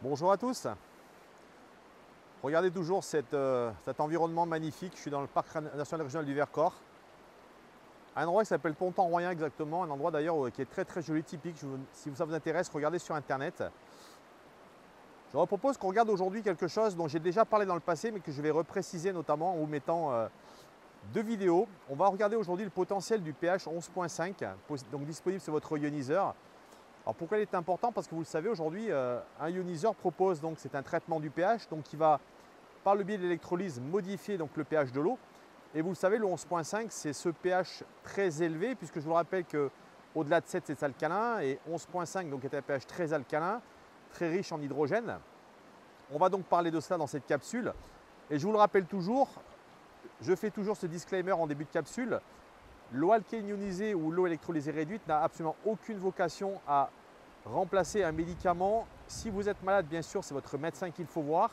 Bonjour à tous. Regardez toujours cet environnement magnifique. Je suis dans le parc national régional du Vercors. Un endroit qui s'appelle Pontan-Royen exactement. Un endroit d'ailleurs qui est très joli, typique. Si ça vous intéresse, regardez sur internet. Je vous propose qu'on regarde aujourd'hui quelque chose dont j'ai déjà parlé dans le passé, mais que je vais repréciser notamment en vous mettant deux vidéos. On va regarder aujourd'hui le potentiel du pH 11.5, donc disponible sur votre ioniseur. Alors pourquoi il est important? Parce que vous le savez aujourd'hui, un ioniseur propose, donc c'est un traitement du pH, donc qui va par le biais de l'électrolyse modifier donc le pH de l'eau. Et vous le savez, le 11.5 c'est ce pH très élevé, puisque je vous rappelle qu'au-delà de 7 c'est alcalin, et 11.5 donc est un pH très alcalin, très riche en hydrogène. On va donc parler de cela dans cette capsule. Et je vous le rappelle toujours, je fais toujours ce disclaimer en début de capsule. L'eau alcaline ionisée ou l'eau électrolysée réduite n'a absolument aucune vocation à remplacer un médicament. Si vous êtes malade, bien sûr, c'est votre médecin qu'il faut voir.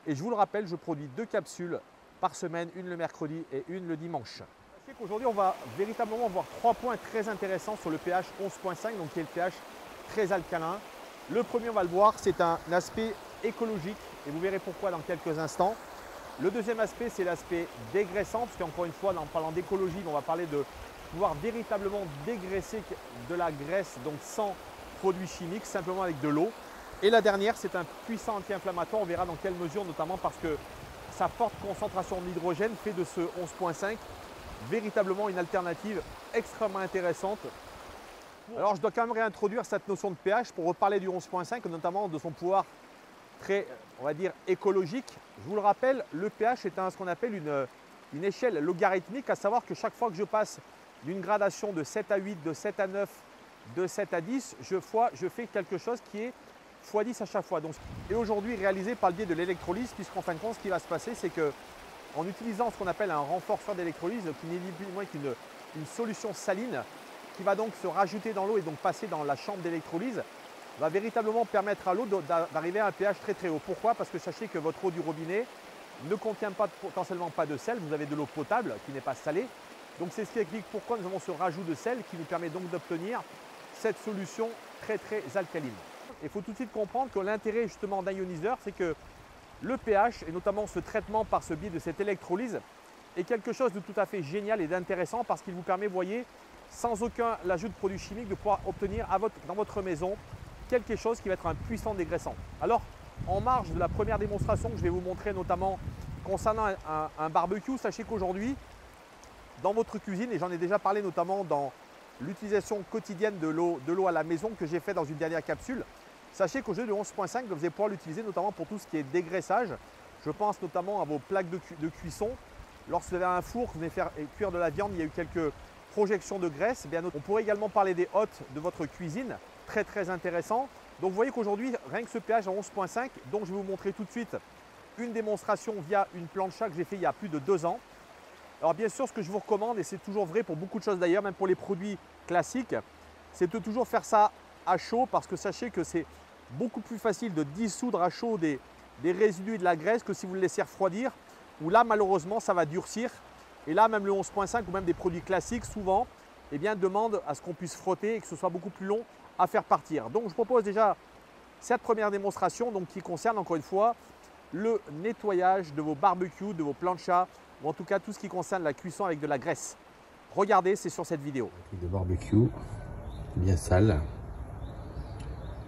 Et je vous le rappelle, je produis 2 capsules par semaine, une le mercredi et une le dimanche. Sachez qu'aujourd'hui, on va véritablement voir 3 points très intéressants sur le pH 11.5, donc qui est le pH très alcalin. Le premier, on va le voir, c'est un aspect écologique et vous verrez pourquoi dans quelques instants. Le deuxième aspect, c'est l'aspect dégraissant, parce qu'encore une fois, en parlant d'écologie, on va parler de pouvoir véritablement dégraisser de la graisse, donc sans produits chimiques, simplement avec de l'eau. Et la dernière, c'est un puissant anti-inflammatoire, on verra dans quelle mesure, notamment parce que sa forte concentration d'hydrogène fait de ce 11.5 véritablement une alternative extrêmement intéressante. Alors je dois quand même réintroduire cette notion de pH pour reparler du 11.5, notamment de son pouvoir très, on va dire, écologique. Je vous le rappelle, le pH est ce qu'on appelle une échelle logarithmique, à savoir que chaque fois que je passe d'une gradation de 7 à 8, de 7 à 9, de 7 à 10, je fais quelque chose qui est x 10 à chaque fois. Donc, et aujourd'hui réalisé par le biais de l'électrolyse, puisqu'en fin de compte, ce qui va se passer, c'est qu'en utilisant ce qu'on appelle un renforceur d'électrolyse, qui n'est ni plus ni moins qu'une solution saline, qui va donc se rajouter dans l'eau et donc passer dans la chambre d'électrolyse, va véritablement permettre à l'eau d'arriver à un pH très haut. Pourquoi? Parce que sachez que votre eau du robinet ne contient potentiellement pas de sel, vous avez de l'eau potable qui n'est pas salée. Donc c'est ce qui explique pourquoi nous avons ce rajout de sel qui nous permet donc d'obtenir cette solution très alcaline. Il faut tout de suite comprendre que l'intérêt justement d'un ioniseur, c'est que le pH, et notamment ce traitement par ce biais de cette électrolyse, est quelque chose de tout à fait génial et d'intéressant parce qu'il vous permet, vous voyez, sans aucun ajout de produits chimiques, de pouvoir obtenir dans votre maison quelque chose qui va être un puissant dégraissant. Alors, en marge de la première démonstration que je vais vous montrer, notamment concernant un barbecue, sachez qu'aujourd'hui, dans votre cuisine, et j'en ai déjà parlé notamment dans l'utilisation quotidienne de l'eau à la maison que j'ai fait dans une dernière capsule, sachez qu'aujourd'hui, le 11.5, vous allez pouvoir l'utiliser notamment pour tout ce qui est dégraissage. Je pense notamment à vos plaques de cuisson. Lorsque vous avez un four, vous venez faire cuire de la viande, il y a eu quelques projections de graisse. Bien, on pourrait également parler des hôtes de votre cuisine, très intéressant. Donc vous voyez qu'aujourd'hui, rien que ce pH à 11.5, donc je vais vous montrer tout de suite une démonstration via une plancha que j'ai fait il y a plus de 2 ans. Alors bien sûr, ce que je vous recommande, et c'est toujours vrai pour beaucoup de choses d'ailleurs, même pour les produits classiques, c'est de toujours faire ça à chaud, parce que sachez que c'est beaucoup plus facile de dissoudre à chaud des résidus et de la graisse que si vous le laissez refroidir, où là malheureusement ça va durcir. Et là même le 11.5 ou même des produits classiques souvent demandent à ce qu'on puisse frotter et que ce soit beaucoup plus long à faire partir. Donc je propose déjà cette première démonstration donc, qui concerne encore une fois le nettoyage de vos barbecues, de vos planchas, ou en tout cas tout ce qui concerne la cuisson avec de la graisse. Regardez, c'est sur cette vidéo. De barbecue, bien sale.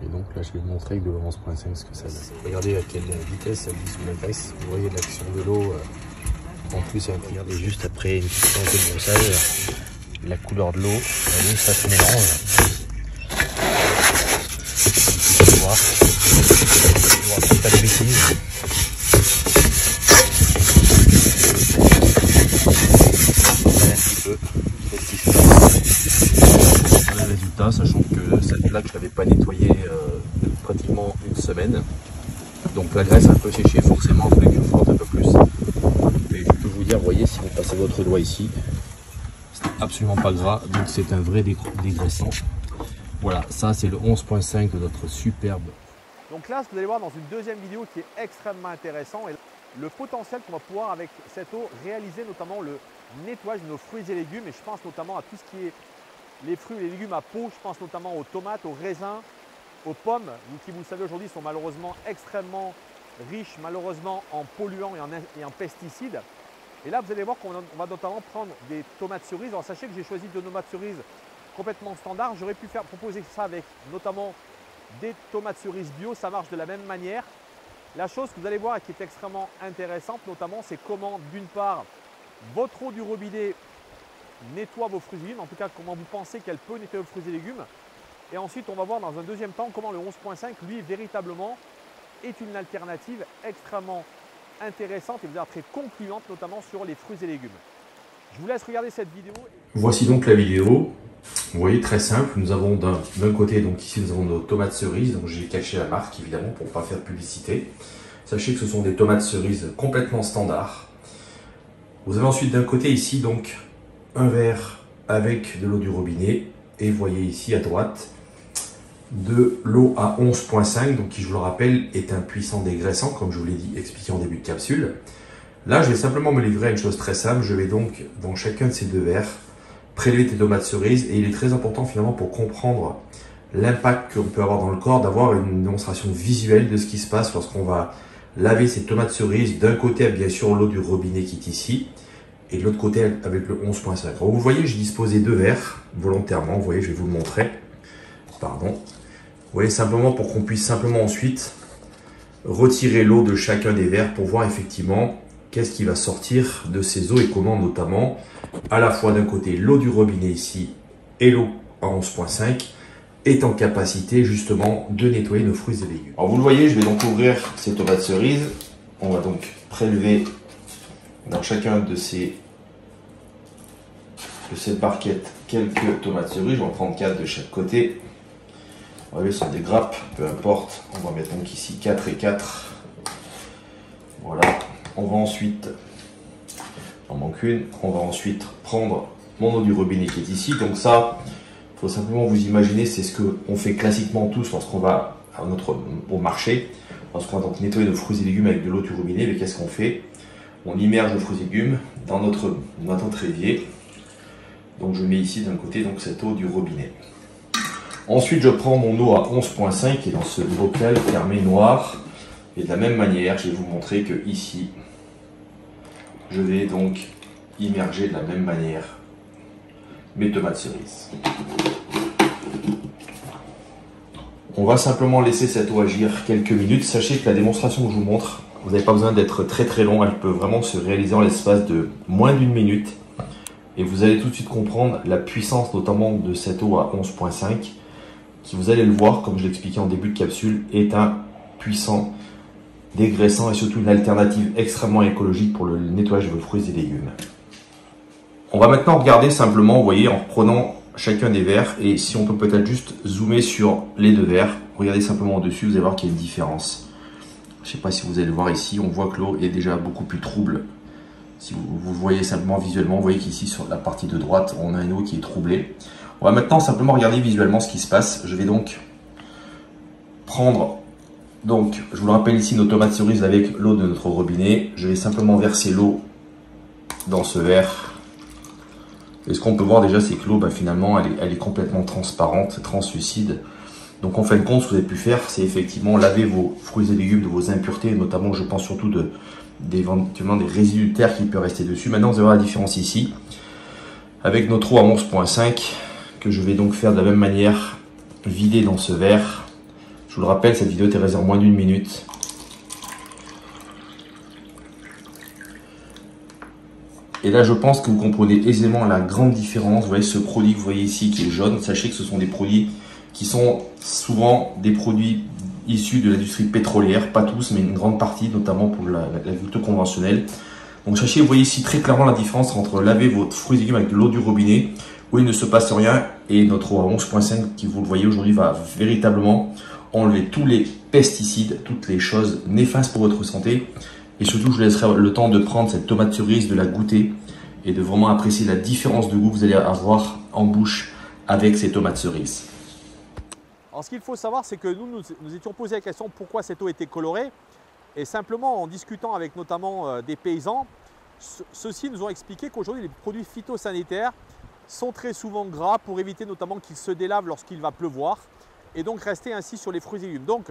Et donc là je vais vous montrer avec de 11.5 ce que ça donne. Regardez à quelle vitesse elle dissout la graisse. Vous voyez l'action de l'eau. En plus, regardez juste après une petite séance de brossage, la couleur de l'eau, ça se mélange. Pas de bêtises. Voilà le résultat, sachant que cette plaque je l'avais pas nettoyée pratiquement une semaine. Donc la graisse a un peu séché, forcément il fallait que je frotte un peu plus. Mais je peux vous dire, vous voyez, si vous passez votre doigt ici, c'est absolument pas gras, donc c'est un vrai dégraissant. Voilà, ça c'est le 11.5 de notre superbe. Donc là, ce que vous allez voir dans une deuxième vidéo qui est extrêmement intéressant, et le potentiel qu'on va pouvoir avec cette eau réaliser notamment le nettoyage de nos fruits et légumes, et je pense notamment à tout ce qui est les fruits et les légumes à peau, je pense notamment aux tomates, aux raisins, aux pommes, qui vous le savez aujourd'hui sont malheureusement extrêmement riches malheureusement en polluants et en pesticides. Et là vous allez voir qu'on va notamment prendre des tomates cerises. Alors sachez que j'ai choisi de tomates cerises complètement standard. J'aurais pu proposer ça avec notamment des tomates cerises bio, ça marche de la même manière. La chose que vous allez voir et qui est extrêmement intéressante notamment, c'est comment d'une part votre eau du robinet nettoie vos fruits et légumes, en tout cas comment vous pensez qu'elle peut nettoyer vos fruits et légumes. Et ensuite on va voir dans un deuxième temps comment le 11.5 lui véritablement est une alternative extrêmement intéressante et vous allez très concluante notamment sur les fruits et légumes. Je vous laisse regarder cette vidéo. Voici donc la vidéo. Vous voyez, très simple. Nous avons d'un côté, donc ici nous avons nos tomates cerises. Donc j'ai caché la marque évidemment pour ne pas faire publicité. Sachez que ce sont des tomates cerises complètement standards. Vous avez ensuite d'un côté ici donc un verre avec de l'eau du robinet. Et vous voyez ici à droite de l'eau à 11.5, donc qui je vous le rappelle est un puissant dégraissant comme je vous l'ai dit expliqué en début de capsule. Là je vais simplement me livrer à une chose très simple. Je vais donc dans chacun de ces deux verres prélever tes tomates cerises et il est très important finalement pour comprendre l'impact qu'on peut avoir dans le corps d'avoir une démonstration visuelle de ce qui se passe lorsqu'on va laver ces tomates cerises d'un côté avec bien sûr l'eau du robinet qui est ici et de l'autre côté avec le 11.5. Vous voyez, j'ai disposé deux verres volontairement. Vous voyez, je vais vous le montrer. Pardon. Vous voyez, simplement pour qu'on puisse simplement ensuite retirer l'eau de chacun des verres pour voir effectivement qu'est-ce qui va sortir de ces eaux et comment notamment à la fois d'un côté l'eau du robinet ici et l'eau à 11.5 est en capacité justement de nettoyer nos fruits et légumes. Alors vous le voyez, je vais donc ouvrir ces tomates cerises. On va donc prélever dans chacun de cette barquette quelques tomates cerises. Je vais en prendre 4 de chaque côté. Vous voyez, ce sont des grappes, peu importe. On va mettre donc ici 4 et 4. Voilà. On va ensuite, j'en manque une, on va ensuite prendre mon eau du robinet qui est ici. Donc ça, il faut simplement vous imaginer, c'est ce qu'on fait classiquement tous lorsqu'on va au marché. Lorsqu'on va donc nettoyer nos fruits et légumes avec de l'eau du robinet, mais qu'est-ce qu'on fait? On immerge nos fruits et légumes dans notre évier. Donc je mets ici d'un côté donc cette eau du robinet. Ensuite, je prends mon eau à 11.5 qui est dans ce bocal fermé noir. Et de la même manière, je vais vous montrer que ici, je vais donc immerger de la même manière mes tomates cerises. On va simplement laisser cette eau agir quelques minutes. Sachez que la démonstration que je vous montre, vous n'avez pas besoin d'être très long. Elle peut vraiment se réaliser en l'espace de moins d'une minute. Et vous allez tout de suite comprendre la puissance notamment de cette eau à 11.5 qui, vous allez le voir, comme je l'expliquais en début de capsule, est un puissant dégraissant et surtout une alternative extrêmement écologique pour le nettoyage de vos fruits et légumes. On va maintenant regarder simplement, vous voyez, en reprenant chacun des verres et si on peut peut-être juste zoomer sur les deux verres, regardez simplement au-dessus, vous allez voir qu'il y a une différence. Je ne sais pas si vous allez le voir ici, on voit que l'eau est déjà beaucoup plus trouble. Si vous voyez simplement visuellement, vous voyez qu'ici sur la partie de droite, on a une eau qui est troublée. On va maintenant simplement regarder visuellement ce qui se passe. Je vais donc prendre, donc je vous le rappelle ici, nos tomates cerises avec l'eau de notre robinet. Je vais simplement verser l'eau dans ce verre. Et ce qu'on peut voir déjà, c'est que l'eau, finalement, elle est complètement transparente, translucide. Donc en fin de compte, ce que vous avez pu faire, c'est effectivement laver vos fruits et légumes de vos impuretés, notamment je pense surtout éventuellement des résidus de terre qui peuvent rester dessus. Maintenant, vous allez voir la différence ici, avec notre eau à 11.5, que je vais donc faire de la même manière, vider dans ce verre. Je vous le rappelle, cette vidéo est réalisée en moins d'une minute. Et là, je pense que vous comprenez aisément la grande différence. Vous voyez ce produit que vous voyez ici qui est jaune. Sachez que ce sont des produits qui sont souvent des produits issus de l'industrie pétrolière. Pas tous, mais une grande partie, notamment pour l'agriculture conventionnelle. Donc sachez, vous voyez ici très clairement la différence entre laver votre fruits et légumes avec de l'eau du robinet, où il ne se passe rien, et notre eau à 11.5 qui, vous le voyez aujourd'hui, va véritablement enlever tous les pesticides, toutes les choses néfastes pour votre santé. Et surtout, je vous laisserai le temps de prendre cette tomate cerise, de la goûter et de vraiment apprécier la différence de goût que vous allez avoir en bouche avec ces tomates cerises. Alors, ce qu'il faut savoir, c'est que nous étions posé la question pourquoi cette eau était colorée. Et simplement, en discutant avec notamment des paysans, ceux-ci nous ont expliqué qu'aujourd'hui, les produits phytosanitaires sont très souvent gras pour éviter notamment qu'ils se délavent lorsqu'il va pleuvoir. et donc rester ainsi sur les fruits et légumes. Donc,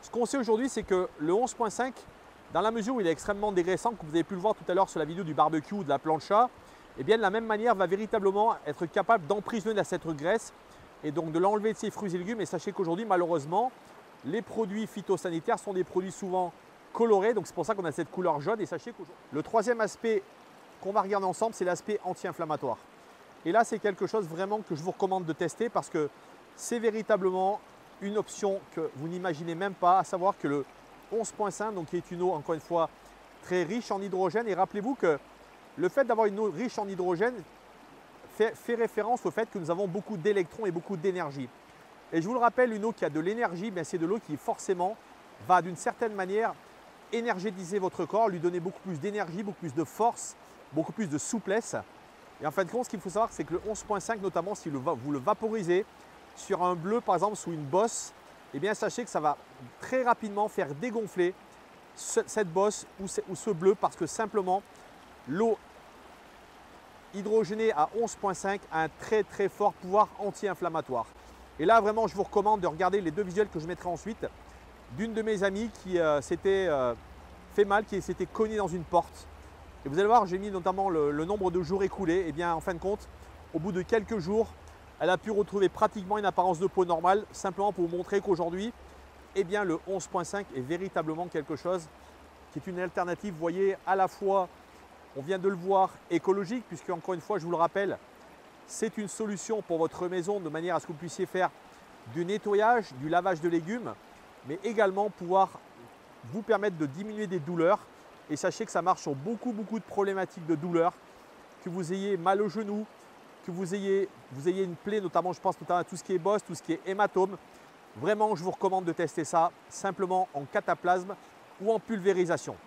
ce qu'on sait aujourd'hui, c'est que le 11.5, dans la mesure où il est extrêmement dégraissant, comme vous avez pu le voir tout à l'heure sur la vidéo du barbecue ou de la plancha, et bien de la même manière va véritablement être capable d'emprisonner cette graisse et donc de l'enlever de ses fruits et légumes. Et sachez qu'aujourd'hui, malheureusement, les produits phytosanitaires sont des produits souvent colorés, donc c'est pour ça qu'on a cette couleur jaune. Et sachez qu'aujourd'hui, le troisième aspect qu'on va regarder ensemble, c'est l'aspect anti-inflammatoire. Et là, c'est quelque chose vraiment que je vous recommande de tester parce que c'est véritablement une option que vous n'imaginez même pas, à savoir que le 11.5, donc qui est une eau, encore une fois, très riche en hydrogène. Et rappelez-vous que le fait d'avoir une eau riche en hydrogène fait référence au fait que nous avons beaucoup d'électrons et beaucoup d'énergie. Et je vous le rappelle, une eau qui a de l'énergie, c'est de l'eau qui forcément va d'une certaine manière énergétiser votre corps, lui donner beaucoup plus d'énergie, beaucoup plus de force, beaucoup plus de souplesse. Et en fin de compte, ce qu'il faut savoir, c'est que le 11.5, notamment si vous le vaporisez sur un bleu, par exemple, sous une bosse, eh bien sachez que ça va très rapidement faire dégonfler cette bosse ou ce bleu parce que simplement l'eau hydrogénée à 11.5 a un très très fort pouvoir anti-inflammatoire. Et là vraiment je vous recommande de regarder les deux visuels que je mettrai ensuite d'une de mes amies qui s'était fait mal, qui s'était cognée dans une porte. Et vous allez voir, j'ai mis notamment le nombre de jours écoulés. Et bien en fin de compte, au bout de quelques jours, elle a pu retrouver pratiquement une apparence de peau normale, simplement pour vous montrer qu'aujourd'hui, eh bien le 11.5 est véritablement quelque chose qui est une alternative, vous voyez, à la fois, on vient de le voir, écologique, puisque encore une fois, je vous le rappelle, c'est une solution pour votre maison de manière à ce que vous puissiez faire du nettoyage, du lavage de légumes, mais également pouvoir vous permettre de diminuer des douleurs. Et sachez que ça marche sur beaucoup de problématiques de douleurs, que vous ayez mal au genou, que vous ayez une plaie, notamment je pense notamment à tout ce qui est bosse, tout ce qui est hématome. Vraiment, je vous recommande de tester ça simplement en cataplasme ou en pulvérisation.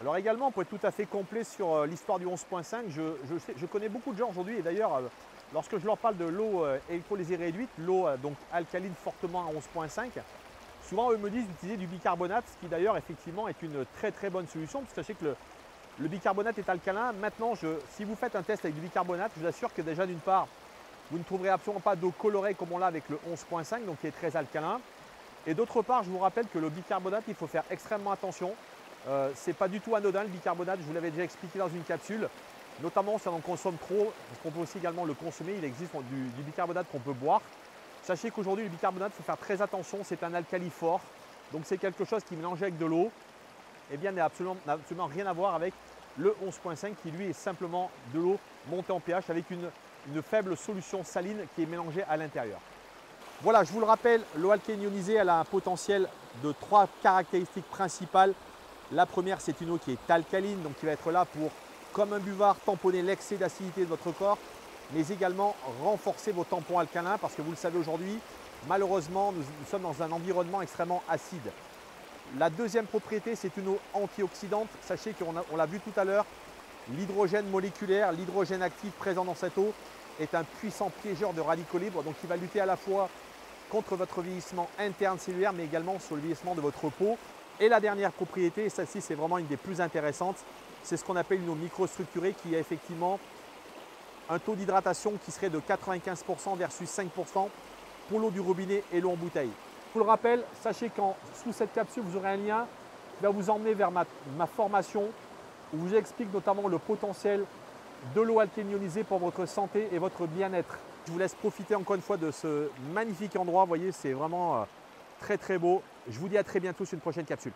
Alors également, pour être tout à fait complet sur l'histoire du 11.5, je connais beaucoup de gens aujourd'hui, et d'ailleurs, lorsque je leur parle de l'eau électrolysée réduite, l'eau donc alcaline fortement à 11.5, souvent eux me disent d'utiliser du bicarbonate, ce qui d'ailleurs effectivement est une très bonne solution, parce que sachez que le bicarbonate est alcalin. Maintenant, si vous faites un test avec du bicarbonate, je vous assure que déjà d'une part, vous ne trouverez absolument pas d'eau colorée comme on l'a avec le 11.5, donc qui est très alcalin. Et d'autre part, je vous rappelle que le bicarbonate, il faut faire extrêmement attention. Ce n'est pas du tout anodin le bicarbonate, je vous l'avais déjà expliqué dans une capsule. Notamment si on en consomme trop, parce qu'on peut aussi également le consommer, il existe du bicarbonate qu'on peut boire. Sachez qu'aujourd'hui, le bicarbonate, il faut faire très attention, c'est un alcali fort. Donc c'est quelque chose qui mélangé avec de l'eau, eh bien n'a absolument rien à voir avec le 11.5 qui lui est simplement de l'eau montée en pH avec une faible solution saline qui est mélangée à l'intérieur. Voilà, je vous le rappelle, l'eau alcaline ionisée, elle a un potentiel de 3 caractéristiques principales. La première, c'est une eau qui est alcaline, donc qui va être là pour, comme un buvard, tamponner l'excès d'acidité de votre corps, mais également renforcer vos tampons alcalins parce que vous le savez aujourd'hui, malheureusement, nous sommes dans un environnement extrêmement acide. La deuxième propriété, c'est une eau antioxydante. Sachez qu'on l'a vu tout à l'heure, l'hydrogène moléculaire, l'hydrogène actif présent dans cette eau est un puissant piégeur de radicaux libres, donc il va lutter à la fois contre votre vieillissement interne cellulaire, mais également sur le vieillissement de votre peau. Et la dernière propriété, et celle-ci c'est vraiment une des plus intéressantes, c'est ce qu'on appelle une eau microstructurée qui a effectivement un taux d'hydratation qui serait de 95% versus 5% pour l'eau du robinet et l'eau en bouteille. Je vous le rappelle, sachez qu'en sous cette capsule, vous aurez un lien qui va vous emmener vers ma formation où je vous explique notamment le potentiel de l'eau alcaline ionisée pour votre santé et votre bien-être. Je vous laisse profiter encore une fois de ce magnifique endroit. Vous voyez, c'est vraiment très beau. Je vous dis à très bientôt sur une prochaine capsule.